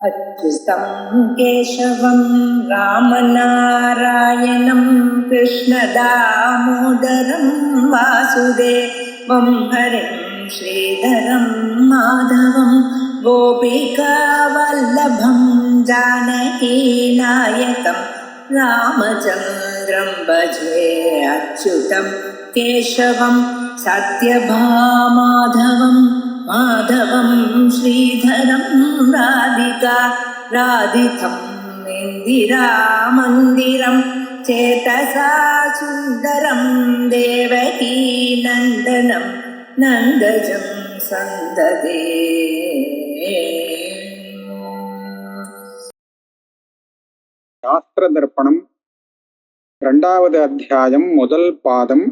अच्युतं केशवं रामनारायणं कृष्णदामोदरं वासुदेवं हरिं श्रीधरं माधवं गोपिकावल्लभं जानकीनायकं रामचन्द्रं भजे अच्युतं केशवं सत्यभामाधवं माधवं श्रीधरं राधितं इन्दिरामन्दिरं चेतसा सुन्दरं देवकी नन्दनं नन्दजं सन्ददे. சாஸ்திர தர்ப்பணம் 2வது அத்தியாயம் முதல் பாதம்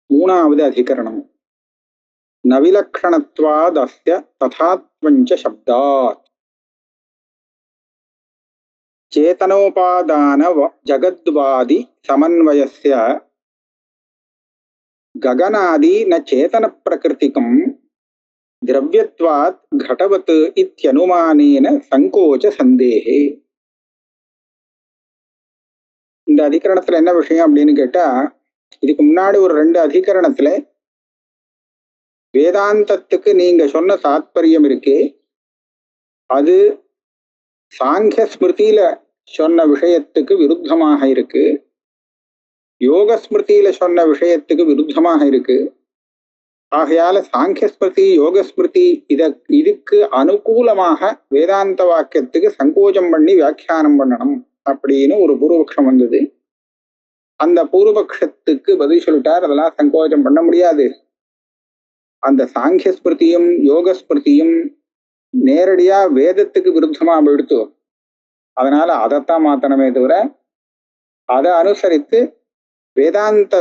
3வது அதிகரணம். நவிலக்ஷணத்வாதஸ்ய ததாத்வஞ்ச சப்தாத் சேதனோபாதான ஜகத்வாதி சமன்வயஸ்ய ககனாதி ந சேதன பிரகிருதிகம் திரவ்யத்வாத் கடவத் இத்யனுமானேன சங்கோச்ச சந்தேகே. இந்த அதிகரணத்துல என்ன விஷயம் அப்படின்னு கேட்டா, இதுக்கு முன்னாடி ஒரு 2 அதிகரணத்துல வேதாந்தத்துக்கு நீங்க சொன்ன தாத்பரியம் இருக்கே, அது சாங்கிய ஸ்மிருதியில சொன்ன விஷயத்துக்கு விருத்தமாக இருக்கு, யோக ஸ்மிருதியில சொன்ன விஷயத்துக்கு விருத்தமாக இருக்கு. ஆகையால சாங்கிய ஸ்மிருதி யோக ஸ்மிருதி இதுக்கு அனுகூலமாக வேதாந்த வாக்கியத்துக்கு சங்கோச்சம் பண்ணி வியாக்கியானம் பண்ணணும் அப்படின்னு ஒரு பூர்வபக்ஷம் வந்தது. அந்த பூர்வபக்ஷத்துக்கு பதில் சொல்லிட்டார், அதெல்லாம் சங்கோச்சம் பண்ண முடியாது. அந்த சாங்கிய ஸ்மிருதியும் யோக ஸ்மிருதியும் நேரடியா வேதத்துக்கு விருத்தமா எடுத்து, அதனால அதைத்தான் மாத்தனமே தவிர அதை அனுசரித்து வேதாந்த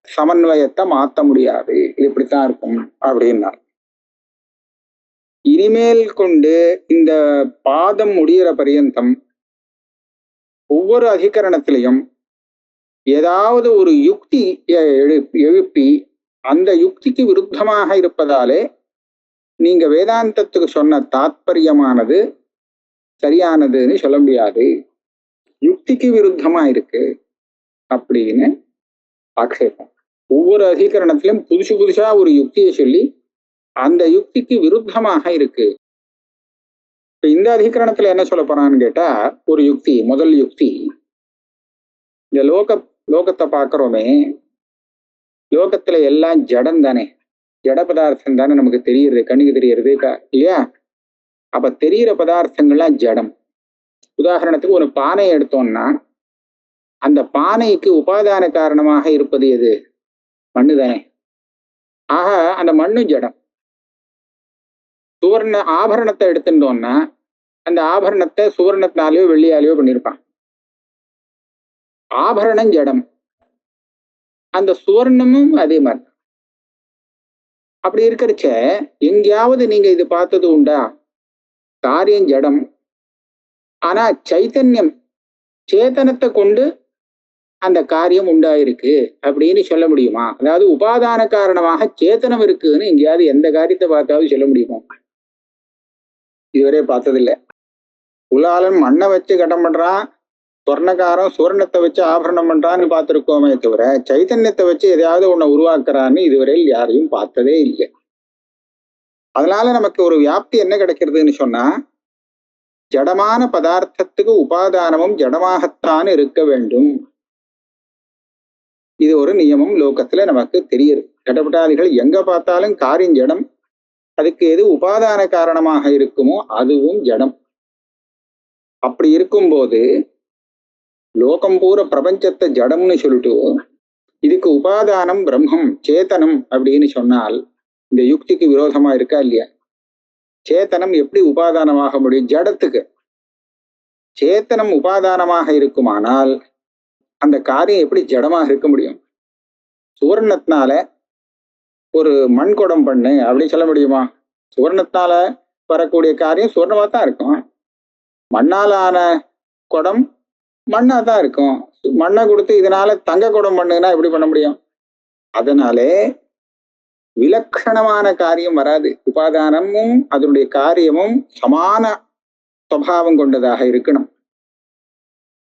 சமன்வயத்தை மாத்த முடியாது. இது இப்படித்தான் இருக்கும் அப்படின்னார். இனிமேல் கொண்டு இந்த பாதம் முடிகிற பரியந்தம் ஒவ்வொரு அதிகரணத்திலையும் ஏதாவது ஒரு யுக்தி எழுப்பி அந்த யுக்திக்கு விருத்தமாக இருப்பதாலே நீங்க வேதாந்தத்துக்கு சொன்ன தாத்பரியமானது சரியானதுன்னு சொல்ல முடியாது, யுக்திக்கு விருத்தமா இருக்கு அப்படின்னு ஆக்ஷேபம். ஒவ்வொரு அதிகரணத்திலும் புதுசா ஒரு யுக்தியை சொல்லி அந்த யுக்திக்கு விருத்தமாக இருக்கு. இந்த அதிகரணத்துல என்ன சொல்ல போறான்னு கேட்டா, ஒரு யுக்தி, முதல் யுக்தி, இந்த லோகத்தை பார்க்கிறோமே, லோகத்துல எல்லாம் ஜடம் தானே, ஜட பதார்த்தம் தானே நமக்கு தெரியுது, கண்ணுக்கு தெரியறது இல்லையா? அப்ப தெரிகிற பதார்த்தங்கள்லாம் ஜடம். உதாரணத்துக்கு ஒரு பானை எடுத்தோம்னா, அந்த பானைக்கு உபாதான காரணமாக இருப்பது எது? மண்ணு தானே. ஆக அந்த மண்ணு ஜடம். சுவர்ண ஆபரணத்தை எடுத்துட்டோம்னா, அந்த ஆபரணத்தை சுவர்ணத்தினாலேயோ வெள்ளியாலேயோ பண்ணியிருப்பான். ஆபரணம் ஜடம், அந்த சுவர்ணமும் அதே மாதிரி. அப்படி இருக்கிறச்ச எங்கேயாவது நீங்க இது பார்த்தது உண்டா? காரியம் ஜடம், ஆனா சைத்தன்யம் சேத்தனத்தை கொண்டு அந்த காரியம் உண்டாயிருக்கு அப்படின்னு சொல்ல முடியுமா? அதாவது உபாதான காரணமாக சேத்தனம் இருக்குன்னு எங்கேயாவது எந்த காரியத்தை பார்த்தாவது சொல்ல முடியுமா? இதுவரை பார்த்ததில்லை. உலாலன் மண்ணை வச்சு கட்டம் பண்றான், சொர்ணக்காரன் சுவர்ணத்தை வச்சு ஆபரணம் பண்றான்னு பார்த்துருக்கோமே தவிர சைத்தன்யத்தை வச்சு எதையாவது ஒன்றை உருவாக்குறான்னு இதுவரையில் யாரையும் பார்த்ததே இல்லை. அதனால நமக்கு ஒரு வியாப்தி என்ன கிடைக்கிறதுன்னு சொன்னா, ஜடமான பதார்த்தத்துக்கு உபாதானமும் ஜடமாகத்தான் இருக்க வேண்டும். இது ஒரு நியமம் லோகத்துல நமக்கு தெரியுது. கடப்பட்டாதிகள் எங்க பார்த்தாலும் காரியம் ஜடம், அதுக்கு எது உபாதான காரணமாக இருக்குமோ அதுவும் ஜடம். அப்படி இருக்கும்போது லோகம் பூரா பிரபஞ்சத்தை ஜடம்னு சொல்லிட்டு இதுக்கு உபாதானம் பிரம்மம் சேத்தனம் அப்படின்னு சொன்னால் இந்த யுக்திக்கு விரோதமா இருக்கா இல்லையா? சேத்தனம் எப்படி உபாதானமாக முடியும்? ஜடத்துக்கு சேத்தனம் உபாதானமாக இருக்குமானால் அந்த காரியம் எப்படி ஜடமாக இருக்க முடியும்? சுவர்ணத்தினால ஒரு மண் குடம் பண்ணு அப்படின்னு சொல்ல முடியுமா? சுவர்ணத்தினால வரக்கூடிய காரியம் சுவர்ணமா தான் இருக்கும். மண்ணால் ஆன குடம் மண்ணா தான் இருக்கும். மண்ணை கொடுத்து இதனால தங்க குடம் பண்ணுன்னா எப்படி பண்ண முடியும்? அதனாலே விலட்சணமான காரியம் வராது. உபாதானமும் அதனுடைய காரியமும் சமான சுபாவம் கொண்டதாக இருக்கணும்.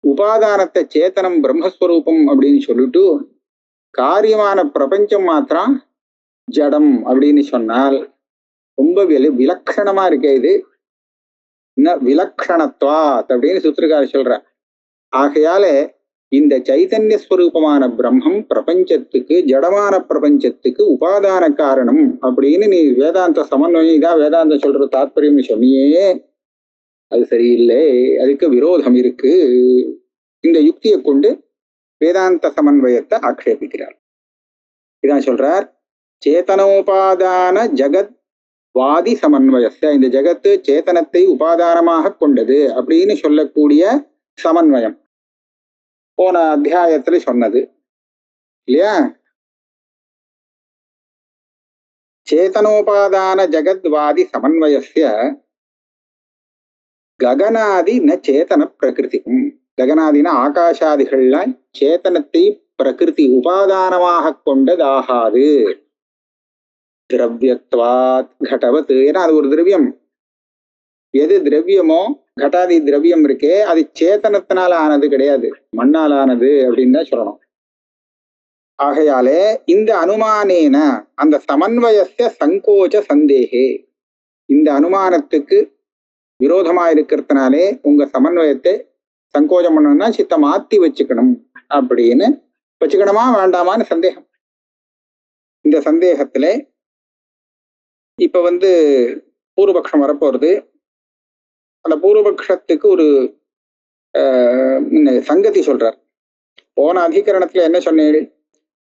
உபாதானத்தை சேத்தனம் பிரம்மஸ்வரூபம் அப்படின்னு சொல்லிட்டு காரியமான பிரபஞ்சம் மாத்திரம் ஜடம் அப்படின்னு சொன்னால் ரொம்ப விலக்ஷணமா இருக்கே இது. விலக்ஷணத்வாத் அப்படின்னு சூத்திரக்காரர் சொல்ற. ஆகையால இந்த சைதன்ய ஸ்வரூபமான பிரம்மம் பிரபஞ்சத்துக்கு, ஜடமான பிரபஞ்சத்துக்கு உபாதான காரணம் அப்படின்னு நீ வேதாந்த சமன்வயம், இதான் வேதாந்தம் சொல்ற தாத்பரியம் சொன்னியே, அது சரியில்லை, அதுக்கு விரோதம் இருக்கு. இந்த யுக்தியை கொண்டு வேதாந்த சமன்வயத்தை ஆக்ஷேபிக்கிறார். இதான் சொல்றார், சேதனோபாதான ஜகத் வாதி சமன்வயத்தை, இந்த ஜகத்து சேத்தனத்தை உபாதானமாக கொண்டது அப்படின்னு சொல்லக்கூடிய சமன்வயம் போன அத்தியாயத்துல சொன்னது இல்லையா? சேதனோபாதான ஜகத்வாதி சமன்வயஸ்ய ககனாதி ந சேத்தன பிரகிருதிக்கும். ககனாதினா ஆகாஷாதிகள்லாம் சேத்தனத்தை பிரகிருதி உபாதானமாக கொண்டதாகாது. திரவியத்வாத் கடவத், ஏன்னா அது ஒரு திரவியம். எது திரவியமோ, கட்டாதி திரவியம் இருக்கே, அது சேத்தனத்தினால ஆனது கிடையாது, மண்ணால் ஆனது அப்படின்னு தான் சொல்லணும். ஆகையாலே இந்த அனுமானேன அந்த சமன்வயஸ்ய சங்கோச்ச சந்தேகே, இந்த அனுமானத்துக்கு விரோதமா இருக்கிறதுனாலே உங்க சமன்வயத்தை சங்கோச்சம் பண்ணணும்னா சித்த மாத்தி வச்சுக்கணும் அப்படின்னு, வச்சுக்கணுமா வேண்டாமான்னு சந்தேகம். இந்த சந்தேகத்துல இப்ப பூர்வபக்ஷம் வரப்போறது. அந்த பூர்வபக்ஷத்துக்கு ஒரு சங்கதி சொல்றார். போன அதிகரணத்துல என்ன சொன்னேன்?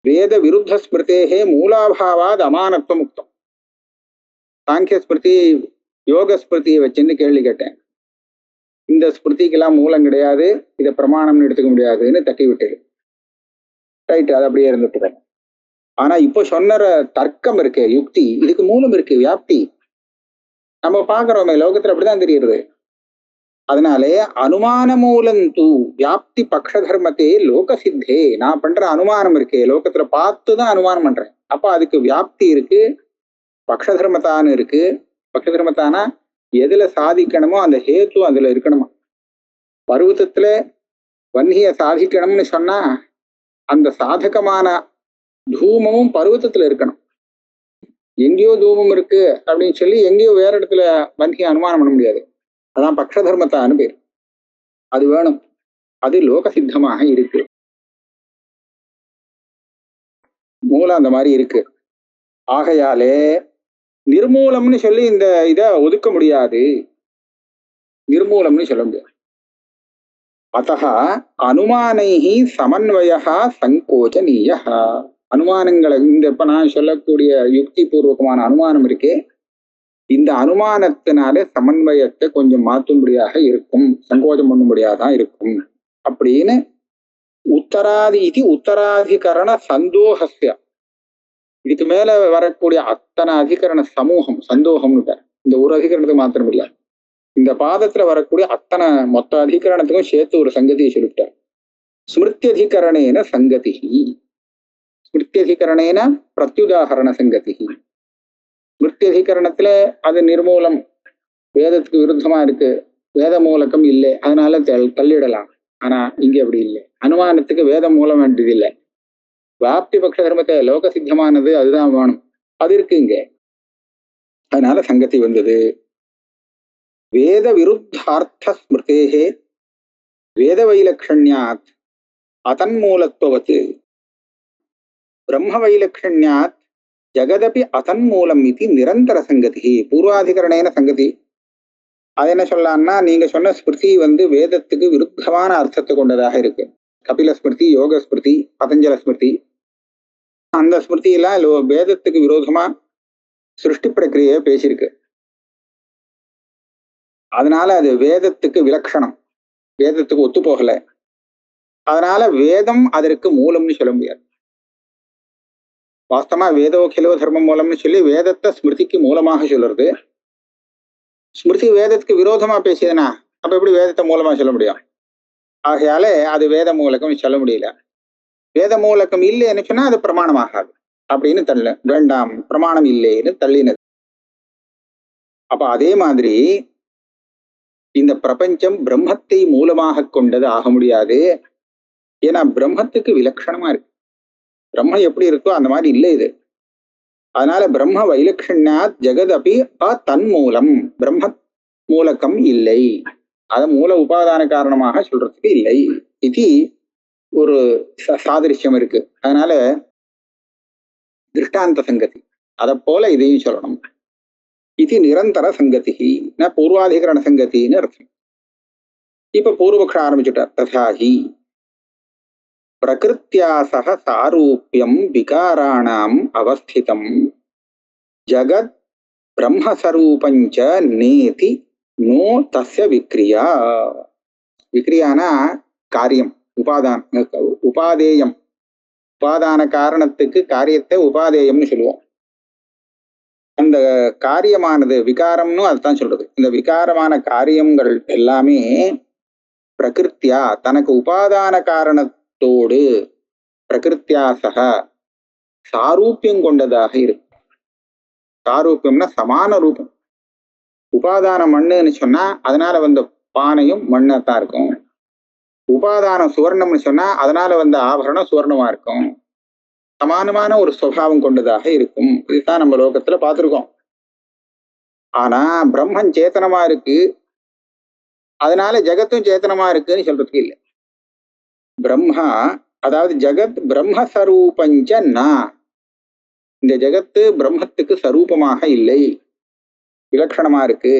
வேத விருத்த ஸ்மிருதேகே மூலாபாவாத் அமானத்துவ முக்தம். சாங்கிய ஸ்மிருதி யோக ஸ்மிருதியை வச்சுன்னு கேள்வி கேட்டேன். இந்த ஸ்மிருதிக்கெல்லாம் மூலம் கிடையாது, இதை பிரமாணம்னு எடுத்துக்க முடியாதுன்னு தட்டி விட்டேன். ரைட்டு, அது அப்படியே இருந்துட்டு. ஆனா இப்போ சொன்ன தர்க்கம் இருக்கு, யுக்தி, இதுக்கு மூலம் இருக்கு, வியாப்தி. நம்ம பாக்குறோமே லோகத்துல அப்படிதான் தெரியுது. அதனாலே அனுமான மூலம் தூ வியாப்தி பக்ஷ தர்மத்தே லோக சித்தே. நான் பண்ற அனுமானம் இருக்கே, லோகத்துல பார்த்துதான் அனுமானம் பண்றேன். அப்ப அதுக்கு வியாப்தி இருக்கு, பக்ஷ தர்மத்தான்னு இருக்கு. பக்ஷ தர்மத்தானா எதுல சாதிக்கணுமோ அந்த ஹேத்து அதுல இருக்கணுமா. பருவத்தத்துல வன்னிய சாதிக்கணும்னு சொன்னா அந்த சாதகமான தூமமும் பருவத்தத்துல இருக்கணும். எங்கேயோ தூமம் இருக்கு அப்படின்னு சொல்லி எங்கேயோ வேற இடத்துல வன்னிய அனுமானம் பண்ண முடியாது. அதான் பக்ஷ தர்மத்தான்னு பேர். அது வேணும், அது லோக சித்தமாக இருக்கு. மூலம் அந்த மாதிரி இருக்கு. ஆகையாலே நிர்மூலம்னு சொல்லி இந்த இதை ஒதுக்க முடியாது, நிர்மூலம்னு சொல்ல முடியாது. அத்தः அனுமானைஹ சமன்வயः சங்கோச்சனீயः. அனுமானங்களை இந்த இப்ப நான் சொல்லக்கூடிய யுக்தி பூர்வகமான அனுமானம் இருக்கே, இந்த அனுமானத்தினாலே சமன்வயத்தை கொஞ்சம் மாற்றும்படியாக இருக்கும், சங்கோச்சம் பண்ணும்படியாதான் இருக்கும் அப்படின்னு உத்தராதிகரண சந்தோகஸ்ய, இதுக்கு மேல வரக்கூடிய அத்தனை அதிகரண சமூகம் சந்தோகம்னு இந்த ஒரு அதிகரணத்துக்கு மாத்திரம் இல்லை, இந்த பாதத்துல வரக்கூடிய அத்தனை மொத்த அதிகரணத்துக்கும் சேர்த்து ஒரு சங்கதியை சொல்லிவிட்டார். ஸ்மிருத்தியதிகரணேன சங்கதி, ஸ்மிருத்தியதிகரணேன பிரத்யுதாகரண சங்கதி. ஸ்மிருத்தியதிகரணத்துல அது நிர்மூலம், வேதத்துக்கு விருத்தமா இருக்கு, வேத மூலக்கம் இல்லை, அதனால தள்ளிடலாம். ஆனா இங்க அப்படி இல்லை, அனுமானத்துக்கு வேத மூலம் வேண்டியது இல்லை. வியாப்தி பக்ஷ தர்மத்தை லோக சித்தமானது அதுதான் வேணும், அது இருக்கு இங்க, அதனால சங்கதி வந்தது. வேத விருத்தார்த்த ஸ்மிருதேஹே வேத வைலக்ஷண்யாத் அதன்மூலத்துவத் பிரம்ம வைலக்ஷண்யாத் ஜகதபி அதன்மூலம் இது நிரந்தர சங்கதி. பூர்வாதிகரணேன சங்கதி. அது என்ன சொல்லலாம்னா, நீங்க சொன்ன ஸ்மிருதி வேதத்துக்கு விருத்தமான அர்த்தத்தை கொண்டதாக இருக்கு. கபில ஸ்மிருதி, யோக ஸ்மிருதி, பதஞ்சல ஸ்மிருதி, அந்த ஸ்மிருதியெல்லாம் வேதத்துக்கு விரோதமா சிருஷ்டி பிரக்கிரியை பேசியிருக்கு. அதனால அது வேதத்துக்கு விலக்ஷணம், வேதத்துக்கு ஒத்து போகல. அதனால வேதம் அதற்கு மூலம்னு சொல்ல முடியாது. வாஸ்தவமா வேதோகிலோ தர்மம் மூலம்னு சொல்லி வேதத்தை ஸ்மிருதிக்கு மூலமாக சொல்றது. ஸ்மிருதி வேதத்துக்கு விரோதமா பேசியதுன்னா அப்ப எப்படி வேதத்தை மூலமா சொல்ல முடியும்? ஆகையால அது வேத மூலக்கம் சொல்ல முடியல. வேத மூலக்கம் இல்லைன்னு சொன்னா அது பிரமாணமாகாது அப்படின்னு தள்ள வேண்டாம், பிரமாணம் இல்லைன்னு தள்ளினது. அப்ப அதே மாதிரி இந்த பிரபஞ்சம் பிரம்மத்தை மூலமாக கொண்டது ஆக முடியாது. ஏன்னா பிரம்மத்துக்கு விலட்சணமா இருக்கு. பிரம்மம் எப்படி இருக்கோ அந்த மாதிரி இல்லை இது. அதனால பிரம்ம வைலட்சண்யாத் ஜெகதபி தன்மூலம், பிரம்ம மூலகம் இல்லை, அத மூல உபாதான காரணமாக சொல்றதுக்கு இல்லை. இது ஒரு சாதிருஷ்யம் இருக்கு. அதனால திருஷ்டாந்த சங்கதி, அதை போல இதையும் சொல்லணும். இது நிரந்தர சங்கதி, பூர்வாதிகரண சங்கத்தின்னு அர்த்தம். இப்ப பூர்வபக்ஷம் ஆரம்பிச்சுட்டார். ததாஹி பிரகிருத்யா சக சாரூபியம் விகாராணாம் அவஸ்திதம் ஜகத் பிரம்மஸ்வரூபஞ்ச நேதி நோ தஸ்ய விக்ரியா. விக்ரியானா காரியம், உபாதேயம். உபாதான காரணத்துக்கு காரியத்தை உபாதேயம்னு சொல்லுவோம். அந்த காரியமானது விகாரம்னு அதுதான் சொல்றது. இந்த விகாரமான காரியங்கள் எல்லாமே பிரகிருத்தியா தனக்கு உபாதான காரணத்தோடு பிரகிருத்தியா சக சாரூபியம் கொண்டதாக இருக்கும். சாரூபியம்னா சமான ரூபம். உபாதான மண்ணுன்னு சொன்னா அதனால வந்த பானையும் மண்ணத்தான் இருக்கும். உபாதானம் சுவர்ணம்னு சொன்னா அதனால வந்த ஆபரணம் சுவர்ணமா இருக்கும். சமானமான ஒரு சுபாவம் கொண்டதாக இருக்கும். இதுதான் நம்ம லோகத்துல பார்த்திருக்கோம். ஆனா பிரம்மன் சேத்தனமா இருக்கு, அதனால ஜெகத்தும் சேத்தனமா இருக்குன்னு சொல்றதுக்கு இல்லை. பிரம்மா அதாவது ஜெகத் பிரம்மஸ்வரூபஞ்ச நா, இந்த ஜெகத்து பிரம்மத்துக்கு சரூபமாக இல்லை, விலட்சணமா இருக்கு.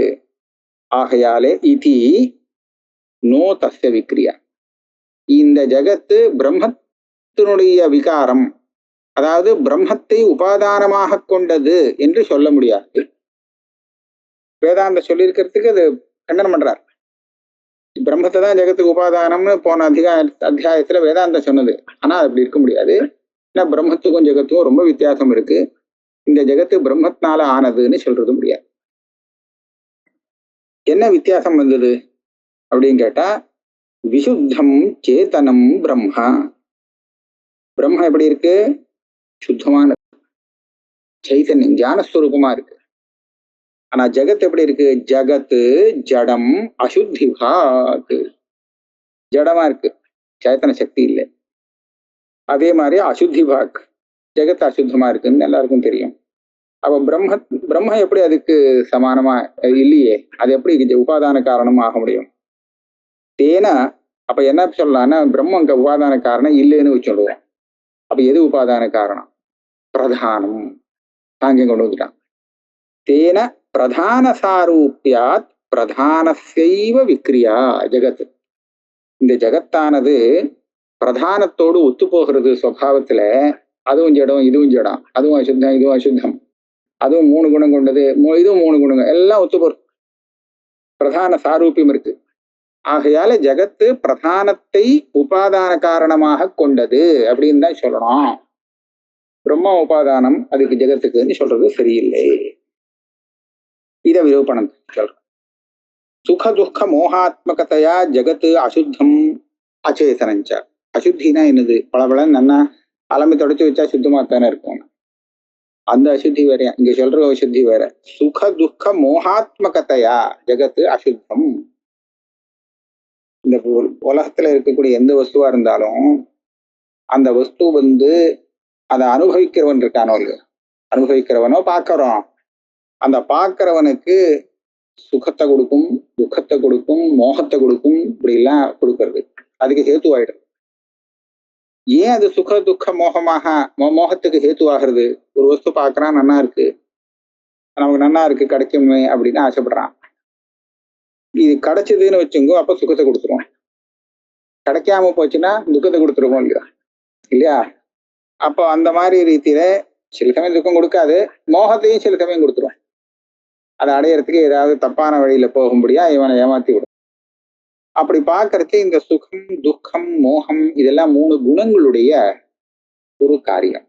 ஆகையாலே இதி நோ தஸ்ய விக்ரியா, இந்த ஜெகத்து பிரம்மத்தினுடைய விகாரம், அதாவது பிரம்மத்தை உபாதானமாக கொண்டது என்று சொல்ல முடியாது. வேதாந்த சொல்லியிருக்கிறதுக்கு அது கண்டனம் பண்றார். பிரம்மத்தை தான் ஜெகத்துக்கு உபாதானம்னு போன அத்தியாயத்துல வேதாந்தம் சொன்னது. ஆனா அது அப்படி இருக்க முடியாது. ஏன்னா பிரம்மத்துக்கும் ஜெகத்துக்கும் ரொம்ப வித்தியாசம் இருக்கு. இந்த ஜெகத்து பிரம்மத்தினால ஆனதுன்னு சொல்றது முடியாது. என்ன வித்தியாசம் வந்தது அப்படின்னு கேட்டா, விசுத்தம் சேதனம் பிரம்மா. பிரம்ம எப்படி இருக்கு? சுத்தமான சைதன்யம், ஞானஸ்வரூபமா இருக்கு. ஆனா ஜெகத் எப்படி இருக்கு? ஜகத்து ஜடம் அசுத்திபாத், ஜடமா இருக்கு, சேத்தன சக்தி இல்லை. அதே மாதிரி அசுத்திபாக், ஜெகத் அசுத்தமா இருக்குன்னு எல்லாருக்கும் தெரியும். அப்ப பிரம்ம எப்படி அதுக்கு சமானமா இல்லையே, அது எப்படி உபாதான காரணம் ஆக முடியும்? தேனா அப்ப என்ன சொல்லலாம்னா, பிரம்மம் உபாதான காரணம் இல்லைன்னு சொல்லுவோம். அப்ப எது உபாதான காரணம்? பிரதானம். தாங்க கொண்டு வந்துட்டான். தேன பிரதான சாரூபியாத் பிரதானசைவ விக்ரியா ஜெகத். இந்த ஜெகத்தானது பிரதானத்தோடு ஒத்து போகிறது சுவாவத்துல. அதுவும் ஜடம், இதுவும் ஜடம், அதுவும் அசுத்தம், இதுவும் அசுத்தம், அதுவும் 3 குணம் கொண்டது, இதுவும் 3 குணங்கள், எல்லாம் ஒத்து போறது. பிரதான சாரூபியம் இருக்கு. ஆகையால ஜெகத்து பிரதானத்தை உபாதான காரணமாக கொண்டது அப்படின்னு தான் சொல்லணும். பிரம்ம உபாதானம் அதுக்கு ஜெகத்துக்குன்னு சொல்றது சரியில்லை. இத விரூபணம் சொல்றோம். சுக துக்க மோகாத்மகத்தையா ஜெகத்து அசுத்தம் அச்சேதனஞ்ச. அசுத்தினா என்னது? பளபளன்னு நன்னா அலம்பி தொடச்சு வச்சா சுத்தமாத்தானே இருக்கும். அந்த அசுத்தி வேற, இங்க சொல்ற அசுத்தி வேற. சுக துக்க மோகாத்மகத்தையா ஜெகத்து அசுத்தம். இந்த உலகத்துல இருக்கக்கூடிய எந்த வஸ்துவா இருந்தாலும் அந்த வஸ்து அதை அனுபவிக்கிறவன் இருக்கானோ, அனுபவிக்கிறவனோ பார்க்கிறோம், அந்த பார்க்கிறவனுக்கு சுகத்தை கொடுக்கும், துக்கத்தை கொடுக்கும், மோகத்தை கொடுக்கும், இப்படி எல்லாம் கொடுக்கறது. அதுக்கு ஹேத்துவாயிடும். ஏன் அது சுக துக்க மோகத்துக்கு ஹேத்துவாகிறது? ஒரு வஸ்து பார்க்கறான், நன்னா இருக்கு, நமக்கு நன்னா இருக்கு, கிடைக்குமே அப்படின்னு ஆசைப்படுறான். இது கிடைச்சதுன்னு வச்சுங்கோ, அப்ப சுகத்தை கொடுத்துருவோம். கிடைக்காம போச்சுன்னா துக்கத்தை கொடுத்துருவோம் இல்லையா? அப்போ அந்த மாதிரி ரீதியில சில சமயம் துக்கம் கொடுக்காது, மோகத்தையும் சில சமயம் கொடுத்துரும். அதை அடையறதுக்கு ஏதாவது தப்பான வழியில போகும்படியா இவனை ஏமாத்தி விடும். அப்படி பார்க்கறதுக்கு இந்த சுகம் துக்கம் மோகம் இதெல்லாம் 3 குணங்களுடைய ஒரு காரியம்.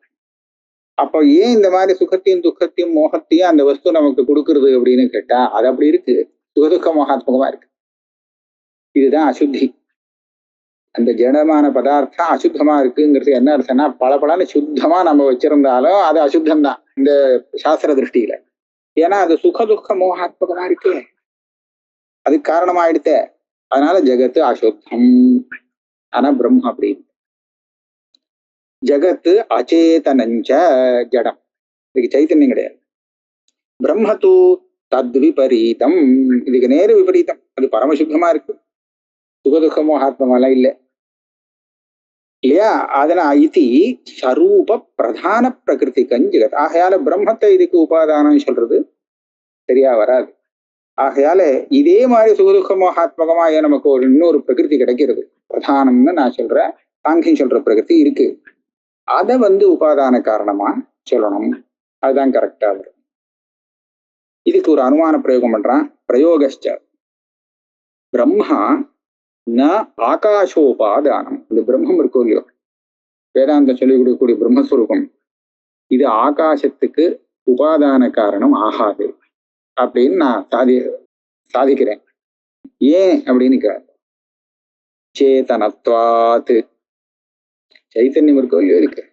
அப்போ ஏன் இந்த மாதிரி சுகத்தையும் துக்கத்தையும் மோகத்தையும் அந்த வஸ்து நமக்கு கொடுக்கறது அப்படின்னு கேட்டா, அது அப்படி இருக்கு, சுகதுக்க மோகாத்மகமா இருக்கு. இதுதான் அசுத்தி. அந்த ஜடமான பதார்த்தம் அசுத்தமா இருக்குங்கிறது என்ன அர்த்தம்னா, பலன்னு சுத்தமா நம்ம வச்சிருந்தாலும் அது அசுத்தம் தான் இந்த சாஸ்திர திருஷ்டியில. ஏன்னா அது சுக துக்க மோகாத்மகமா இருக்கு. அதுக்கு காரணமாயிடுத்தே. அதனால ஜெகத்து அசுத்தம். ஆனா பிரம்ம அப்படி ஜகத்து அச்சேதனஞ்ச ஜடம், இதுக்கு சைத்தன்யம் கிடையாது. பிரம்மத்து தத் விபரீதம், இதுக்கு நேரு விபரீதம். அது பரமசுத்தமா இருக்கு, சுகதுக்கமோ ஆத்மமெல்லாம் இல்லை இல்லையா. அதனால இது சரூப பிரதான பிரகிருதிக்கன் ஜெகத். ஆகையால பிரம்மத்தை இதுக்கு உபாதானம் சொல்றது சரியா வராது. ஆகையால இதே மாதிரி சுகதுக்கமோகாத்மகமா நமக்கு ஒரு இன்னொரு பிரகிருதி கிடைக்கிறது, பிரதானம்னு நான் சொல்றேன், சாங்கியம் சொல்ற பிரகிருதி இருக்கு. அதை உபாதான காரணமா சொல்லணும், அதுதான் கரெக்டா வரும். இதுக்கு ஒரு அனுமான பிரயோகம் பண்றான். பிரயோகஸ்ட பிரம்மா ந ஆகாசோபாதானம். இந்த பிரம்மம் இருக்கும் இல்லையோ, வேதாந்தம் சொல்லிக் கொடுக்கக்கூடிய பிரம்மஸ்வரூபம், இது ஆகாசத்துக்கு உபாதான காரணம் ஆகாது அப்படின்னு நான் சாதிக்கிறேன். ஏன் அப்படின்னு சேதனத்வாத்து, சைத்தன்யம் இருக்கோ இல்லையோ இருக்கு,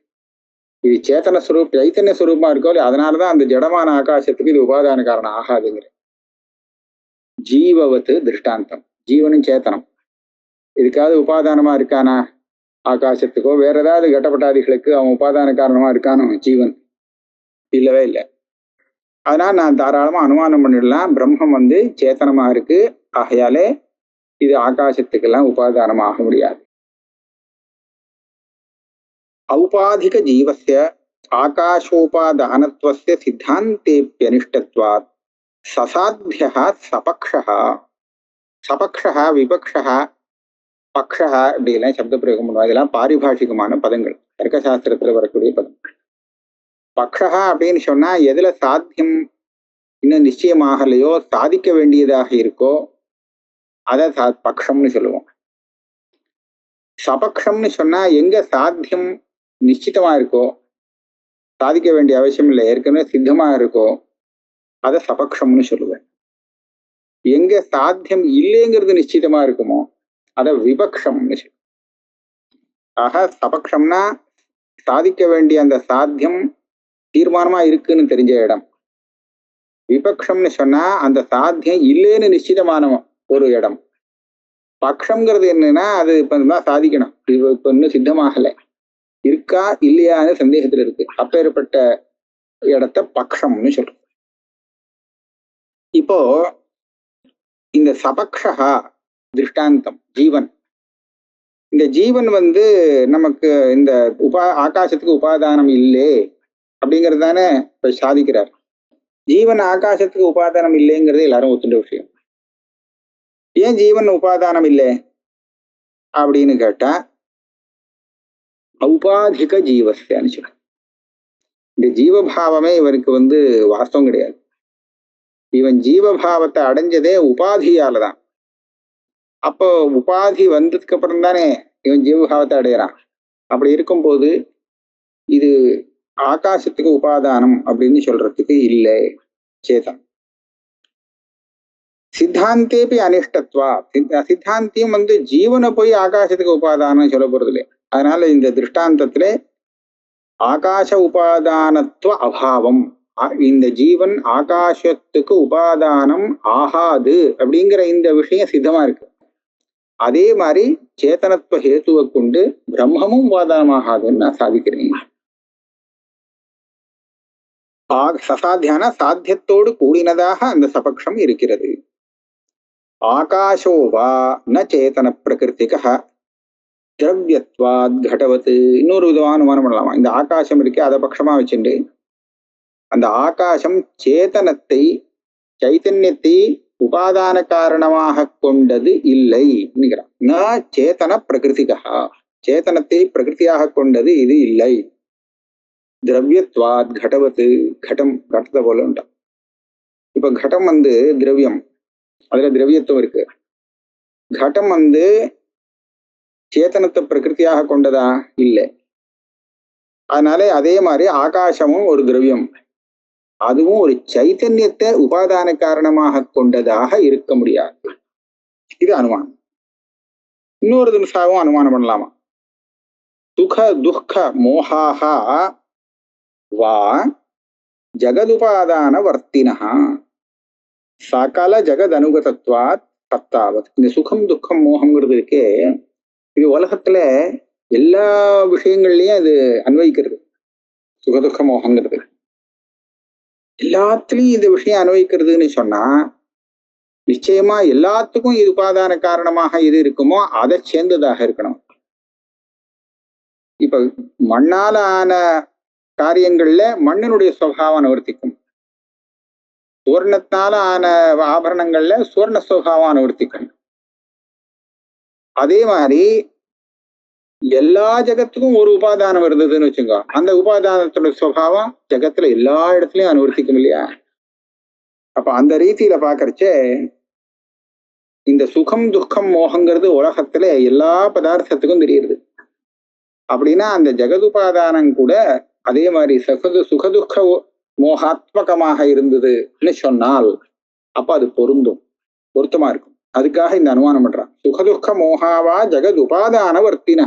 இது சேத்தன ஸ்வரூப் சைத்தன்ய ஸ்வரூபமா இருக்கோ இல்லையோ, அதனாலதான் அந்த ஜடமான ஆகாசத்துக்கு இது உபாதான காரணம் ஆகாதுங்கிற. ஜீவவத்து திருஷ்டாந்தம், ஜீவனும் சேத்தனம் இதுக்காவது உபாதானமா இருக்கானா ஆகாசத்துக்கோ வேற ஏதாவது கட்டப்பட்டாதிகளுக்கு அவன் உபாதான காரணமா இருக்கானோ ஜீவன்? இல்லவே இல்லை. அதனால நான் தாராளமா அனுமானம் பண்ணிடலாம், பிரம்மம் சேத்தனமா இருக்கு, ஆகையாலே இது ஆகாசத்துக்கெல்லாம் உபாதானமாக முடியாது. ஔபாதிக ஜீவஸ்ய ஆகாசோபாதானத்வஸ்ய சித்தாந்தேப்யனிஷ்டத்வாத் சசாத்யஹ சபக்ஷஹ. சபக்ஷஹ விபக்ஷஹ பக்ஷஹ இப்படிலாம் சப்த பிரயோகம் பண்ணுவோம். இதெல்லாம் பாரிபாஷிகமான பதங்கள், தர்க்கசாஸ்திரத்துல வரக்கூடிய பதம். பக்ஷஹா அப்படின்னு சொன்னா எதுல சாத்தியம் இன்னும் நிச்சயமாகலையோ, சாதிக்க வேண்டியதாக இருக்கோ அதை பக்ஷம்னு சொல்லுவோம். சபக்ஷம்னு சொன்னா எங்க சாத்தியம் நிச்சிதமா இருக்கோ, சாதிக்க வேண்டிய அவசியம் இல்லை, ஏற்கனவே சித்தமா இருக்கோ, அதை சபக்ஷம்னு சொல்லுவேன். எங்க சாத்தியம் இல்லைங்கிறது நிச்சிதமா இருக்குமோ அதை விபக்ஷம்னு சொல்லுவேன். ஆக சபக்ஷம்னா சாதிக்க வேண்டிய அந்த சாத்தியம் தீர்மானமா இருக்குன்னு தெரிஞ்ச இடம். விபக்ஷம்னு சொன்னா அந்த சாத்தியம் இல்லைன்னு நிச்சிதமான ஒரு இடம். பக்ஷங்கிறது என்னன்னா அது இப்பதான் சாதிக்கணும், இப்ப இன்னும் சித்தமாகலை, இருக்கா இல்லையான்னு சந்தேகத்துல இருக்கு, அப்பேற்பட்ட இடத்த பக்ஷம்னு சொல்றோம். இப்போ இந்த சபக்ஷா திருஷ்டாந்தம் ஜீவன், இந்த ஜீவன் நமக்கு இந்த ஆகாசத்துக்கு உபாதானம் இல்லை அப்படிங்கிறது தானே இப்ப சாதிக்கிறார். ஜீவன் ஆகாசத்துக்கு உபாதானம் இல்லைங்கிறது எல்லாரும் ஒத்துண்ட விஷயம். ஏன் ஜீவன் உபாதானம் இல்லை அப்படின்னு கேட்டா, ஔபாதிக ஜீவஸ்யான்னு சொல்ல, இந்த ஜீவபாவமே இவருக்கு வாஸ்தவம் கிடையாது. இவன் ஜீவபாவத்தை அடைஞ்சதே உபாதியாலதான். அப்போ உபாதி வந்ததுக்கு அப்புறம் தானே இவன் ஜீவபாவத்தை அடையிறான். அப்படி இருக்கும்போது இது ஆகாசத்துக்கு உபாதானம் அப்படின்னு சொல்றதுக்கு இல்லை சேதம். சித்தாந்தேபி அனிஷ்டத்வா, சித்தாந்தியும் ஜீவனை போய் ஆகாசத்துக்கு உபாதானம் சொல்ல போறது இல்லை. அதனால இந்த திருஷ்டாந்தத்துல ஆகாச உபாதானத்துவ அபாவம், இந்த ஜீவன் ஆகாசத்துக்கு உபாதானம் ஆகாது அப்படிங்கிற இந்த விஷயம் சித்தமா இருக்கு. அதே மாதிரி சேத்தனத்துவ ஹேத்துவை கொண்டு பிரம்மமும் உபாதானமாகாதுன்னு நான் சாதிக்கிறேன். சசாத்தியான சாத்தியத்தோடு கூடினதாக அந்த சபக்ஷம் இருக்கிறது. ஆகாஷோவா ந சேத்தன பிரகிருதிக திரவியத்வாத் கடவத்து. இன்னொரு விதமான அனுமானம் பண்ணலாமா? இந்த ஆகாசம் இருக்கே அதை பட்சமா வச்சுட்டு அந்த ஆகாசம் சேத்தனத்தை சைத்தன்யத்தை உபாதான காரணமாக கொண்டது இல்லை என்கிறான். ந சேத்தன பிரகிருதிகா, சேத்தனத்தை பிரகிருதியாக கொண்டது இது இல்லை. திரவியத்வாத் கடவத்து, கடம் கடத்தை போல உண்டான். இப்ப கடம் திரவியம், அதுல திரவியத்துவம் இருக்கு. கடம் சேத்தனத்தை பிரகிருதியாக கொண்டதா இல்லை. அதனால அதே மாதிரி ஆகாசமும் ஒரு திரவியம், அதுவும் ஒரு சைத்தன்யத்தை உபாதான காரணமாக கொண்டதாக இருக்க முடியாது. இது அனுமானம். இன்னொரு நிமிஷமும் அனுமானம் பண்ணலாமா? சுக துக்க மோகாஹா வா ஜகதுபாதான வர்த்தினஹ சகல ஜகத் அனுகதத்வாத் சத்தாவது. இந்த சுகம் துக்கம் மோகம்ங்கிறது இருக்கே, இது உலகத்துல எல்லா விஷயங்கள்லயும் அது அன்வயிக்கிறது. சுகதுக்க மோகங்கிறது எல்லாத்துலயும் இந்த விஷயம் அன்வயிக்கிறதுன்னு சொன்னா நிச்சயமா எல்லாத்துக்கும் இது உபாதான காரணமாக எது இருக்குமோ அதை சேர்ந்ததாக இருக்கணும். இப்ப மண்ணால ஆன காரியங்கள்ல மண்ணினுடைய சுபாவம் நிவர்த்திக்கும். சுவர்ணத்தால ஆன ஆபரணங்கள்ல சுவர்ண சுபாவம் நிவர்த்திக்கும். அதே மாதிரி எல்லா ஜகத்துக்கும் ஒரு உபாதானம் இருந்ததுன்னு வச்சுக்கோ, அந்த உபாதானத்தோட சுபாவம் ஜகத்துல எல்லா இடத்துலயும் அனுவர்த்திக்கும் இல்லையா? அப்ப அந்த ரீதியில பாக்குறச்சே இந்த சுகம் துக்கம் மோகங்கிறது உலகத்துல எல்லா பதார்த்தத்துக்கும் தெரியுது. அப்படின்னா அந்த ஜெகதுபாதானம் கூட அதே மாதிரி சுகதுக்க மோகாத்மகமாக இருந்ததுன்னு சொன்னால் அப்ப அது பொருத்தமா இருக்கும். அதுக்காக இந்த அனுமானம் பண்றான். சுகதுக்க மோகாவா ஜெகத் உபாதான வர்த்தினா.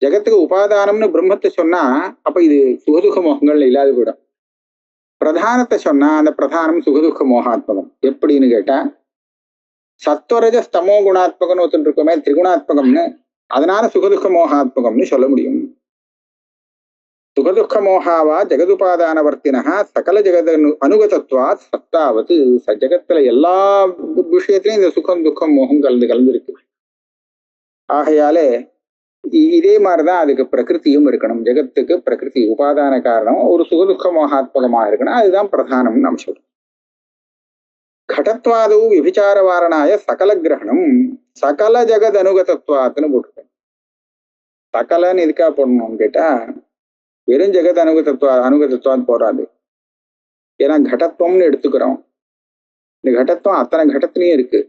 ஜெகத்துக்கு உபாதானம்னு பிரம்மத்தை சொன்னா அப்ப இது சுகதுக்க மோகங்கள்ல இல்லாத போயிடும். பிரதானத்தை சொன்னா அந்த பிரதானம் சுகதுக்க மோகாத்மகம். எப்படின்னு கேட்டா, சத்வரஜ ஸ்தமோ குணாத்மகம்னு ஒருத்தர் இருக்குமே திரிகுணாத்மகம்னு, அதனால சுகதுக்க மோகாத்மகம்னு சொல்ல முடியும். சுகதுக்க மோகாவா ஜெகதுபாதான வர்த்தினா சகல ஜெகத அனுகதத்வா சத்தாவது. ஜெகத்துல எல்லா விஷயத்திலையும் இந்த சுகம் துக்கம் மோகம் கலந்துருக்கு. ஆகையாலே இதே மாதிரிதான் அதுக்கு பிரகிருத்தியும் இருக்கணும். ஜெகத்துக்கு பிரகிருதி உபாதான காரணம் ஒரு சுகதுக்க மோகாத்மகமா இருக்கணும். அதுதான் பிரதானம்னு நம்ம சொல்றோம். கடத்வாதவு விபிச்சார வாரணாய சகல கிரகணம் சகல ஜெகத் அனுகதத்வாத்துன்னு போட்டுருக்கேன். சகலன்னு எதுக்கா போடணும்னு கேட்டா, வெறும் ஜெகத் அனுகதத்வான்னு போறாது. ஏன்னா கடத்துவம்னு எடுத்துக்கிறோம். இந்த கடத்துவம் அத்தனை கடத்துலயும் இருக்கு.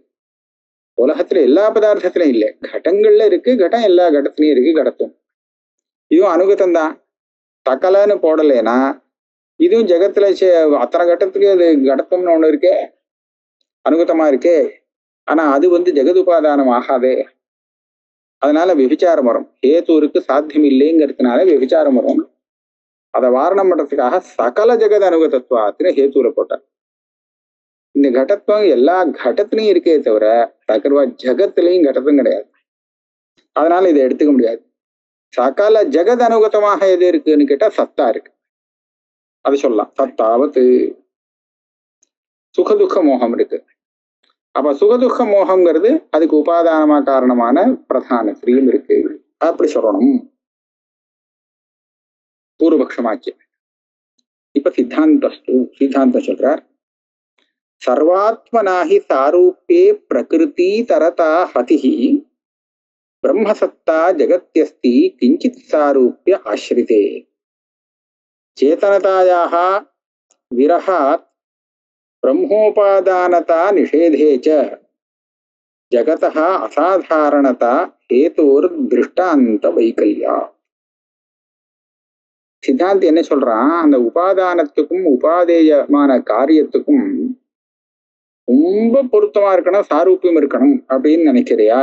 உலகத்துல எல்லா பதார்த்தத்திலையும் இல்லை, கடங்கள்ல இருக்கு. கடம் எல்லா கடத்துலயும் இருக்கு. கடத்துவம் இதுவும் அனுகதம் தான். சகலன்னு போடலைன்னா இதுவும் ஜெகத்துல அத்தனை கட்டத்துலயும் அது கடத்துவம்னு ஒண்ணு இருக்கே, அனுகதமா இருக்கே. ஆனா அது ஜெகதுபாதானம் ஆகாதே. அதனால விபிச்சாரம் வரும். ஹேத்துருக்கு சாத்தியம் இல்லைங்கிறதுனால விபிச்சாரம் வரும். அதை வாரணம் பண்றதுக்காக சகல ஜெகத் அனுகதத்வாத்துல ஹேத்துல போட்டார். இந்த கடத்துவம் எல்லா கடத்துலயும் இருக்கே தவிர சகர்வா ஜகத்திலையும் கடத்தும் கிடையாது. அதனால இதை எடுத்துக்க முடியாது. சகல ஜெகத் அனுகதமாக எது இருக்குன்னு கேட்டா சத்தா இருக்கு. அது சொல்லலாம். சத்தாவது சுகதுக்க மோகம் இருக்கு. அப்ப சுகதுக்க மோகம்ங்கிறது அதுக்கு உபாதானமா காரணமான பிரதானத்திலையும் இருக்கு. அப்படி சொல்லணும். பூர்வபக்ஷமாச்சு. இப்ப சித்தாந்தம் சொல்றார். சர்வாத்மனாஹி சாரூப்யே பிரகிருதி தரதா ஹதிஹி பிரம்மசத்தா ஜகத்யஸ்தி கிஞ்சித் சாரூப்ய ஆஸ்ரிதே சேதனதாயாஹ விரஹாத் பிரம்மோபாதானதா நிஷேதே ச ஜகதஹ அசாதாரணதா ஹேதோர் திருஷ்டாந்த வைகல்யா. சித்தாந்தி என்ன சொல்றான், அந்த உபாதானத்துக்கும் உபாதேயமான காரியத்துக்கும் ரொம்ப பொருத்தமா இருக்கணும், சாரூப்பியம் இருக்கணும் அப்படின்னு நினைக்கிறியா,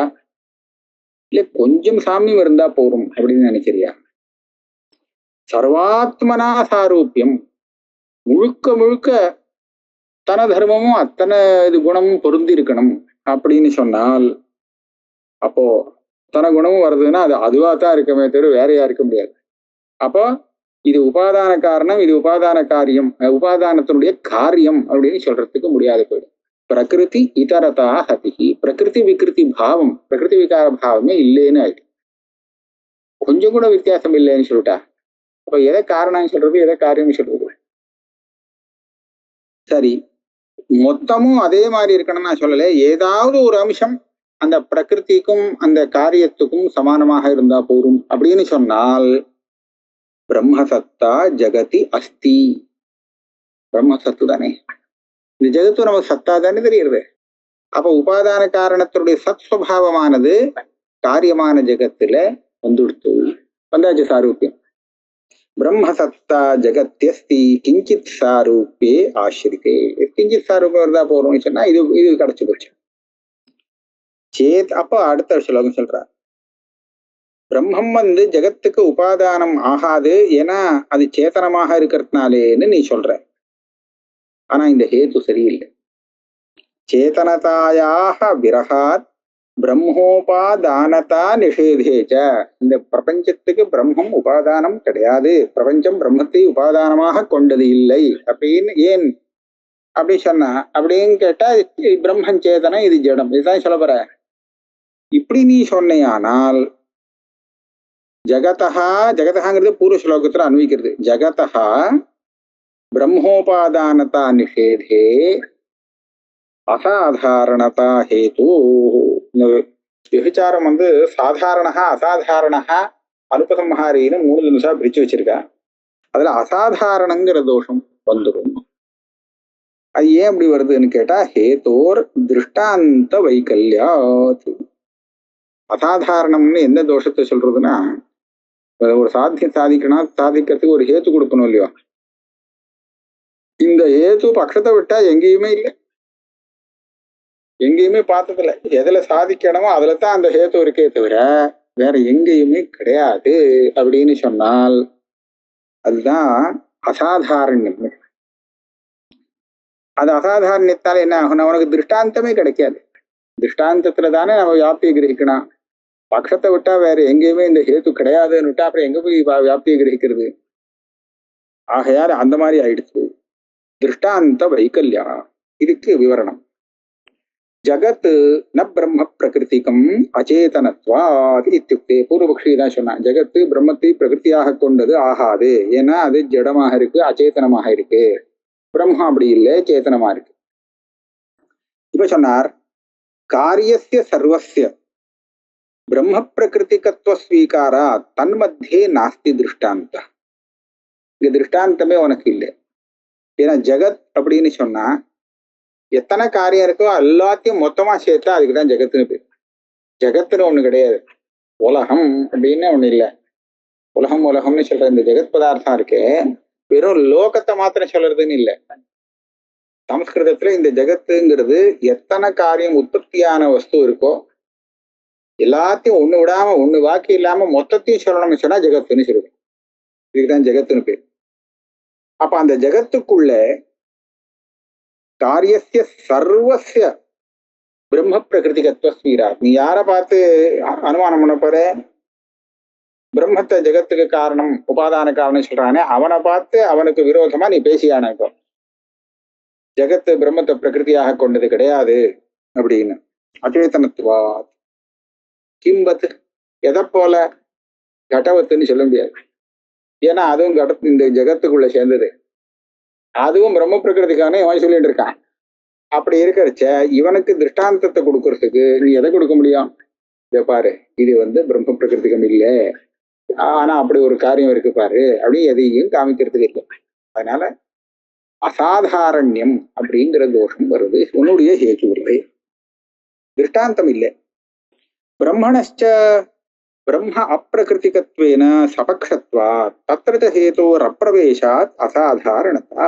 இல்ல கொஞ்சம் சாமியம் இருந்தா போரும் அப்படின்னு நினைக்கிறியா? சர்வாத்மனா சாரூப்பியம், முழுக்க முழுக்க தன தர்மமும் அத்தனை இது குணமும் பொருந்தி இருக்கணும் அப்படின்னு சொன்னால், அப்போ தன குணமும் வருதுன்னா அது அதுவா தான் இருக்கமே தவிர வேறையா இருக்க முடியாது. அப்போ இது உபாதான காரணம், இது உபாதான காரியம், உபாதானத்தினுடைய காரியம் அப்படின்னு சொல்றதுக்கு முடியாது போயிடும். பிரகிருதி இதரதா ஹதிஹி, பிரகிருதி விகிருதி பாவம், பிரகிருதி விகார பாவமே இல்லைன்னு ஆயிடுச்சு. கொஞ்சம் கூட வித்தியாசம் இல்லைன்னு சொல்லிட்டா அப்ப எதை காரணம் சொல்றது, எதை காரியம் சொல்றது? சரி, மொத்தமும் அதே மாதிரி இருக்கணும்னு நான் சொல்லல. ஏதாவது ஒரு அம்சம் அந்த பிரகிருதிக்கும் அந்த காரியத்துக்கும் சமானமாக இருந்தா போரும் அப்படின்னு சொன்னால் பிரம்மசத்தா ஜகதி அஸ்தி. பிரம்மசத்து தானே, இந்த ஜெகத்து நமக்கு சத்தா தானே தெரியுது. அப்ப உபாதான காரணத்தினுடைய சத் சுபாவமானது காரியமான ஜெகத்துல வந்தாச்சு சாரூபியம். பிரம்மசத்தா ஜெகத்யஸ்தி கிஞ்சித் சாரூபியே ஆசிரித்தே. கிஞ்சித் சாரூபியம் இருந்தா போறோம்னு சொன்னா இது கிடைச்சு போச்சு. சேத் அப்ப அடுத்த ஸ்லோகம் சொல்றார், பிரம்மம் ஜெகத்துக்கு உபாதானம் ஆகாது, ஏன்னா அது சேத்தனமாக இருக்கிறதுனாலேன்னு நீ சொல்ற. ஆனா இந்த ஹேத்து சரியில்லை. சேதனதாயாக விரகாத் பிரம்மோபாதானதா நிஷேதேச்ச. இந்த பிரபஞ்சத்துக்கு பிரம்மம் உபாதானம் கிடையாது, பிரபஞ்சம் பிரம்மத்தை உபாதானமாக கொண்டது இல்லை அப்படின்னு ஏன் அப்படி சொன்னா அப்படின்னு கேட்டா பிரம்மன் சேதனம், இது ஜடம், இதுதான் சொல்ல போற. இப்படி நீ சொன்னையானால் ஜகதா, ஜகதகாங்கிறது பூர்வ ஸ்லோகத்துல அன்வைக்கிறது. ஜகதா பிரம்மோபாதானதா நிஷேதே அசாதாரணதா ஹேது. இந்த விபச்சாரம் வந்து சாதாரணா அசாதாரணா அனுபசம்ஹாரின்னு 3 நிமிஷம் பிரிச்சு வச்சிருக்கா. அதுல அசாதாரணங்கிற தோஷம் வந்துடும். அது ஏன் அப்படி வருதுன்னு கேட்டா ஹேதோர் திருஷ்டாந்த வைக்கல்யாத். அசாதாரணம்னு எந்த தோஷத்தை சொல்றதுன்னா, ஒரு சாத்தியம் சாதிக்கிறதுக்கு ஒரு ஹேத்து கொடுக்கணும் இல்லையோ. இந்த ஹேத்து பட்சத்தை விட்டா எங்கேயுமே இல்லை, எங்கேயுமே பார்த்ததில்ல. எதுல சாதிக்கணுமோ அதுல தான் அந்த ஹேத்து இருக்கே தவிர வேற எங்கேயுமே கிடையாது அப்படின்னு சொன்னால் அதுதான் அசாதாரண்யம். அது அசாதாரண்யத்தால் என்ன ஆகும்னா உனக்கு திருஷ்டாந்தமே கிடைக்காது. திருஷ்டாந்தத்துல தானே நம்ம வியாப்தியை கிரகிக்கணும். பட்சத்தை விட்டா வேற எங்கேயுமே இந்த ஹேத்து கிடையாதுன்னு விட்டா அப்புறம் எங்க போய் வியாப்தியை கிரகிக்கிறது? ஆகையால் அந்த மாதிரி ஆயிடுச்சு. திருஷ்டாந்த வைக்கல்யா. இதுக்கு விவரணம். ஜகத் ந பிரம்ம பிரகிருதிகம் அச்சேதனத்வாத் இத்தியுக்தே. பூர்வபக்ஷி தான் சொன்னான், ஜகத்து பிரம்மத்தை பிரகிருத்தியாக கொண்டது ஆகாது, ஏன்னா அது ஜடமாக இருக்கு, அச்சேதனமாக இருக்கு. பிரம்மம் அப்படி இல்லை, சேத்தனமா இருக்கு. இப்ப சொன்னார், காரியஸ்ய சர்வஸ்ய பிரம்ம பிரகிருதிகத்துவ ஸ்வீகாரா தன்மத்தியே நாஸ்தி திருஷ்டாந்த. இங்க திருஷ்டாந்தமே உனக்கு இல்லை. ஏன்னா ஜகத் அப்படின்னு சொன்னா எத்தனை காரியம் இருக்கோ எல்லாத்தையும் மொத்தமா சேர்த்தா அதுக்குதான் ஜெகத்துன்னு பேர். ஜெகத்துன்னு ஒண்ணு கிடையாது. உலகம் அப்படின்னு ஒண்ணு இல்லை. உலகம் உலகம்னு சொல்ற இந்த ஜெகத் பதார்த்தம் இருக்கே, வெறும் லோகத்தை மாத்திரம் சொல்றதுன்னு இல்லை. சமஸ்கிருதத்துல இந்த ஜெகத்துங்கிறது எத்தனை காரியம் உற்பத்தியான வஸ்து இருக்கோ எல்லாத்தையும் ஒண்ணு விடாம ஒண்ணு பாக்கி இல்லாம மொத்தத்தையும் சொல்லணும்னு சொன்னா ஜெகத்துன்னு சொல்லுவோம். இதுக்குதான் ஜெகத்துன்னு பேர். அப்ப அந்த ஜெகத்துக்குள்ள காரியஸ்ய சர்வஸ்ய பிரம்ம பிரகிருதிகத்துவ ஸ்வீரா. நீ யாரை பார்த்து அனுமானம் பண்ண போற? பிரம்மத்தை ஜெகத்துக்கு காரணம் உபாதான காரணம் சொல்றானே அவனை பார்த்து அவனுக்கு விரோதமா நீ பேசியான. இப்போ ஜெகத்து பிரம்மத்தை பிரகிருதியாக கொண்டது கிடையாது அப்படின்னு. அச்சேதனத்துவா கிம்பத். எதை போல? கடவத்துன்னு சொல்ல முடியாது. ஏன்னா அதுவும் இந்த ஜெகத்துக்குள்ள சேர்ந்தது, அதுவும் பிரம்ம பிரகிருதிக்கான இவன் சொல்லிட்டு இருக்கான். அப்படி இருக்கிறச்ச இவனுக்கு திருஷ்டாந்தத்தை கொடுக்கறதுக்கு நீ எதை கொடுக்க முடியும்? இதை பாரு, இது பிரம்ம பிரகிருதிகம் இல்லை, ஆனா அப்படி ஒரு காரியம் இருக்கு பாரு அப்படின்னு எதையும் காமிக்கிறதுக்கு இல்லை. அதனால அசாதாரண்யம் அப்படிங்கிற தோஷம் வருது. உன்னுடைய ஹேது இல்லை, திருஷ்டாந்தம் இல்லை. பிரம்மணச்ச பிரம்ம அப்பிரகிருதிகத்வேன சபக்ஷத்வா தத்ர ஹேதோர் அப்பிரவேசாத் அசாதாரணதா.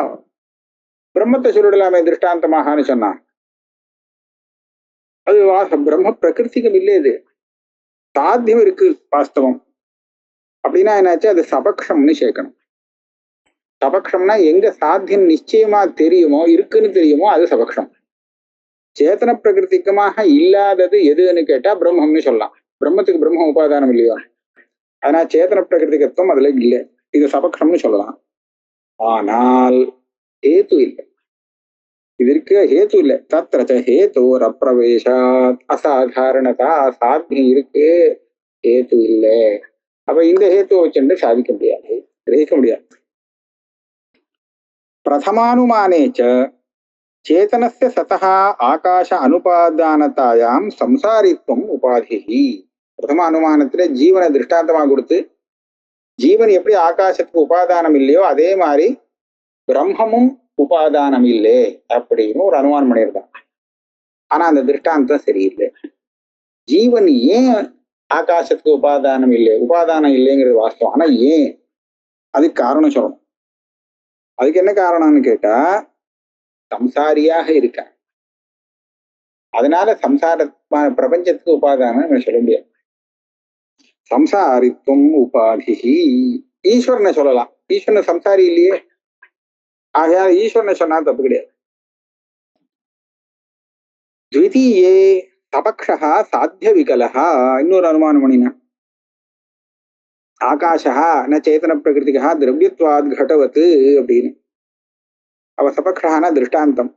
பிரம்மத்தை சொல்லிடலாமே திருஷ்டாந்தமாகனு சொன்னா அது பிரம்ம பிரகிருதிகம் இல்லை, இது சாத்தியம் இருக்கு வாஸ்தவம். அப்படின்னா என்னாச்சு? அது சபக்ஷம்னு சேர்க்கணும். சபக்ஷம்னா எங்க சாத்தியம் நிச்சயமா தெரியுமோ இருக்குன்னு தெரியுமோ அது சபக்ஷம். சேத்தன பிரகிருதிகமாக இல்லாதது எதுன்னு கேட்டா பிரம்மம்னு சொல்லலாம். பிரம்மத்துக்கு பிரம்ம உபாதானம் இல்லையோ, அதனால சேத்தன பிரகிருதிகத்துவம் அதுல இல்லை, இது சபக்ஷம்னு சொல்லலாம். ஆனால் ஹேத்து இல்லை, இதற்கு ஹேத்து இல்லை. தத்ரச்ச ஹேதோர் அப்பிரவேசாத் அசாதாரணதா. சாத்தியம் இருக்கு, ஹேத்து இல்லை. அப்ப இந்த ஹேத்துவை வச்சுட்டு சாதிக்க முடியாது, கிரகிக்க முடியாது. பிரதமானுமானேச்ச சேதனஸ்ய சதஹ ஆகாச அனுபாதானதாயாம் சம்சாரித்வம் உபாதிஹி. பிரதம அனுமானத்துல ஜீவனை திருஷ்டாந்தமா கொடுத்து, ஜீவன் எப்படி ஆகாசத்துக்கு உபாதானம் இல்லையோ அதே மாதிரி பிரம்மமும் உபாதானம் இல்லை அப்படின்னு ஒரு அனுமானம் பண்ணியிருக்கான். ஆனா அந்த திருஷ்டாந்தம் சரியில்லை. ஜீவன் ஏன் ஆகாசத்துக்கு உபாதானம் இல்லை, உபாதானம் இல்லைங்கிறது வாஸ்தவம். ஆனா ஏன், அதுக்கு காரணம் சொல்லணும். அதுக்கு என்ன காரணம்னு கேட்டா சம்சாரியாக இருக்க, அதனால சம்சார பிரபஞ்சத்துக்கு உபாதானம் சொல்ல முடியாது. சம்சாரித்துவம் உபாதிஹி. ஈஸ்வரனை சொல்லலாம், ஈஸ்வரன் சம்சாரி இல்லையே, ஆகையால் ஈஸ்வரனை சொன்னா தப்பு கிடையாது. த்விதீயே சபக்ஷா சாத்திய விகலஹா. இன்னொரு அனுமானம் பண்ணினா ஆகாஷா ந சேதன பிரகிருதிகா திரவியத்வாத் கடவத்து அப்படின்னு. அவ சபக்ஷான திருஷ்டாந்தம்.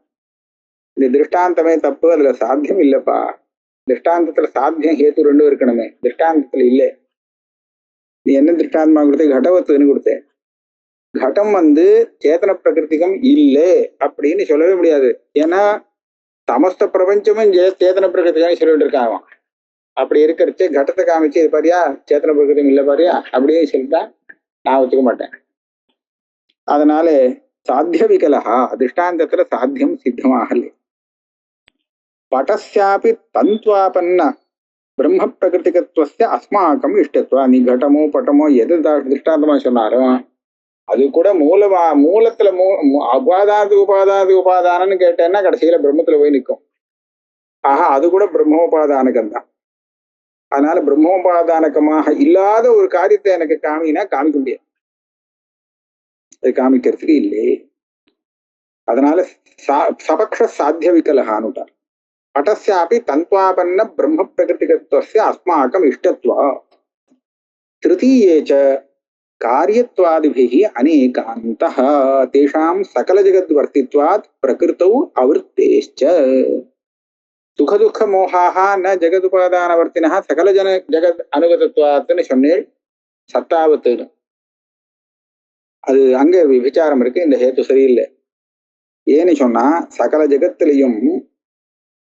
இந்த திருஷ்டாந்தமே தப்பு, அதுல சாத்தியம் இல்லப்பா. திருஷ்டாந்தத்துல சாத்தியம் ஹேத்து ரெண்டும் இருக்கணுமே, திருஷ்டாந்தத்துல இல்லை. நீ என்ன திருஷ்டாந்தமா கொடுத்த? கடவத்துன்னு கொடுத்தேன். கடம் சேத்தன பிரகிருதிகம் இல்லை அப்படின்னு சொல்லவே முடியாது. ஏன்னா சமஸ்த பிரபஞ்சமும் சேத்தன பிரகிருதிகம் சொல்லிட்டு இருக்காங்க. அப்படி இருக்கிறச்சு கடத்தை காமிச்சு இது பாரியா சேத்தன பிரகிருதம் இல்லை பாரியா அப்படியே சொல்லிட்டா நான் ஒத்துக்க மாட்டேன். அதனால சாத்திய விகலஹா, திருஷ்டாந்தத்துல சாத்தியம் சித்தமாகலை. பட்டஸ்யாபி தந்த்வாபன்ன பிரம்ம பிரகிருதிகத்துவஸ்ய அஸ்மாக்கம் இஷ்டத்துவா. நீ கடமோ பட்டமோ எது திருஷ்டாந்தமா சொன்னாலும் அது கூட மூலத்துல உபாதானன்னு கேட்டேன்னா கடைசியில பிரம்மத்துல போய் நிற்கும். ஆஹா, அது கூட பிரம்மோபாதானகம் தான். அதனால பிரம்மோபாதானகமாக இல்லாத ஒரு காரியத்தை எனக்கு காமினா காமிக்க முடியாது, அது காமிக்கிறதுக்கு இல்லை. அதனால சபக்ஷ சாத்திய விகலஹானுட்டார். பட்டஸ்யாபி தந்த்வாபன்ன பிரம்ம பிரகிருதிகத்துவஸ்ய அஸ்மாக்கம் இஷ்டத்வா. திருத்தீயேச்ச காரியத்வாதிபிஹி அநேகாந்தஹ தேஷாம் சகல ஜெகத்வர்த்தித்வாத் பிரகிருத்தௌ அவிருத்தேஷ்ச. சுகதுக்க மோகாக ந ஜெகதுபாதானவர்த்தினா சகல ஜெகத் அனுகதத்வாத்னு சொன்னேன். சத்தாவத்துன்னு அது அங்க விசாரம் இருக்கு. இந்த ஹேத்து சரியில்லை. ஏன்னு சொன்னா சகல ஜெகத்திலையும்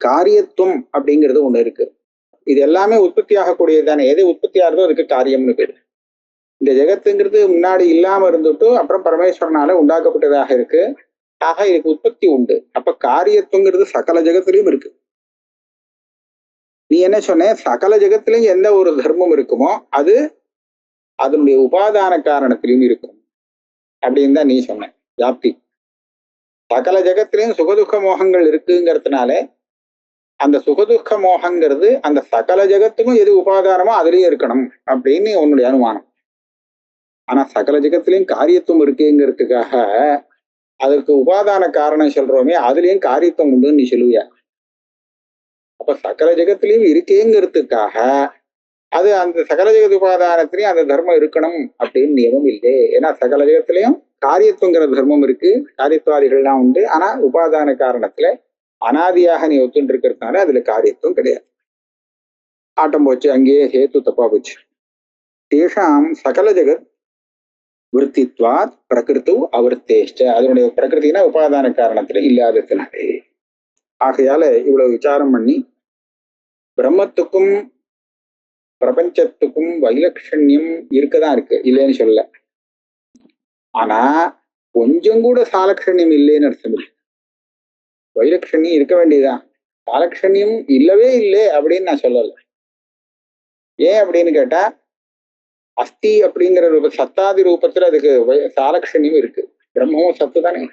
காரியத்துவம் அப்படிங்கிறது ஒண்ணு இருக்கு. இது எல்லாமே உற்பத்தி ஆகக்கூடியது தானே. எது உற்பத்தி ஆகுதோ அதுக்கு காரியம்னு பேரு. இந்த ஜெகத்துங்கிறது முன்னாடி இல்லாம இருந்துட்டு அப்புறம் பரமேஸ்வரனால உண்டாக்கப்பட்டதாக இருக்கு. ஆக இதுக்கு உற்பத்தி உண்டு. அப்ப காரியத்துவங்கிறது சகல ஜெகத்திலையும் இருக்கு. நீ என்ன சொன்ன? சகல ஜெகத்திலையும் எந்த ஒரு தர்மம் இருக்குமோ அது அதனுடைய உபாதான காரணத்திலையும் இருக்கும் அப்படின்னு தான் நீ சொன்ன. ஜாப்தி சகல ஜெகத்திலையும் சுகதுக்க மோகங்கள் இருக்குங்கிறதுனால அந்த சுகதுக்க மோகங்கிறது அந்த சகல ஜெகத்துக்கும் எது உபாதானமோ அதுலயும் இருக்கணும் அப்படின்னு உன்னுடைய அனுமானம். ஆனா சகல ஜெகத்திலையும் காரியத்துவம் இருக்குங்கிறதுக்காக அதற்கு உபாதான காரணம் சொல்றோமே, அதுலயும் காரியத்துவம் உண்டுன்னு நீ சொல்லுவியா? அப்ப சகல ஜெகத்திலையும் இருக்கேங்கிறதுக்காக அது அந்த சகல ஜெகத் உபாதானத்திலையும் அந்த தர்மம் இருக்கணும் அப்படின்னு நியமம் இல்லை. ஏன்னா சகல ஜெகத்திலையும் காரியத்துவங்கிற தர்மம் இருக்கு, காரியத்துவாதிகள்லாம் உண்டு. ஆனா உபாதான காரணத்துல அனாதியாக நீ ஒத்துண்டு இருக்கிறதுனால அதுல காரியத்துவம் கிடையாது. ஆட்டம் போச்சு, அங்கேயே ஹேத்து தப்பா போச்சு. தேஷாம் சகல ஜெகத் விருத்தித்வாத் பிரகிருத்து அவிருத்தேஷ்ட. அதனுடைய பிரகிருத்தினா உபாதான காரணத்துல இல்லாததுனாலே. ஆகையால இவ்வளவு விசாரம் பண்ணி பிரம்மத்துக்கும் பிரபஞ்சத்துக்கும் வைலட்சண்யம் இருக்கதான் இருக்கு, இல்லைன்னு சொல்லல. ஆனா கொஞ்சம் கூட சாலட்சண்யம் இல்லைன்னு அர்த்தம் இல்லை. வைலட்சண்யம் இருக்க வேண்டியதுதான். சாலட்சண்யம் இல்லவே இல்லை அப்படின்னு நான் சொல்லல. ஏன் அப்படின்னு கேட்டா அஸ்தி அப்படிங்கிற சத்தாதி ரூபத்துல அதுக்கு சாலட்சண்யம் இருக்கு. பிரம்மமும் சத்து தானே,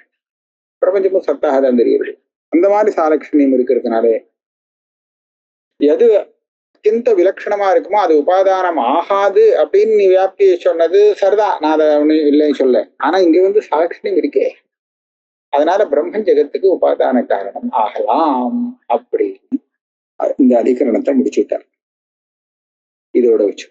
பிரபஞ்சமும் சத்தாக தான் தெரியுது. அந்த மாதிரி சாலட்சண்யம் இருக்கிறதுனால எது அத்தியந்த விலட்சணமா இருக்குமோ அது உபாதானம் ஆகாது அப்படின்னு நீ வியாப்தியை சொன்னது சரிதான், நான் அதை ஒண்ணு இல்லைன்னு சொல்ல. ஆனா இங்க சாலட்சண்யம் இருக்கே, அதனால பிரம்மன் ஜெகத்துக்கு உபாதான காரணம் ஆகலாம் அப்படின்னு இந்த அதிகரணத்தை முடிச்சுட்டார். இதோட வச்சு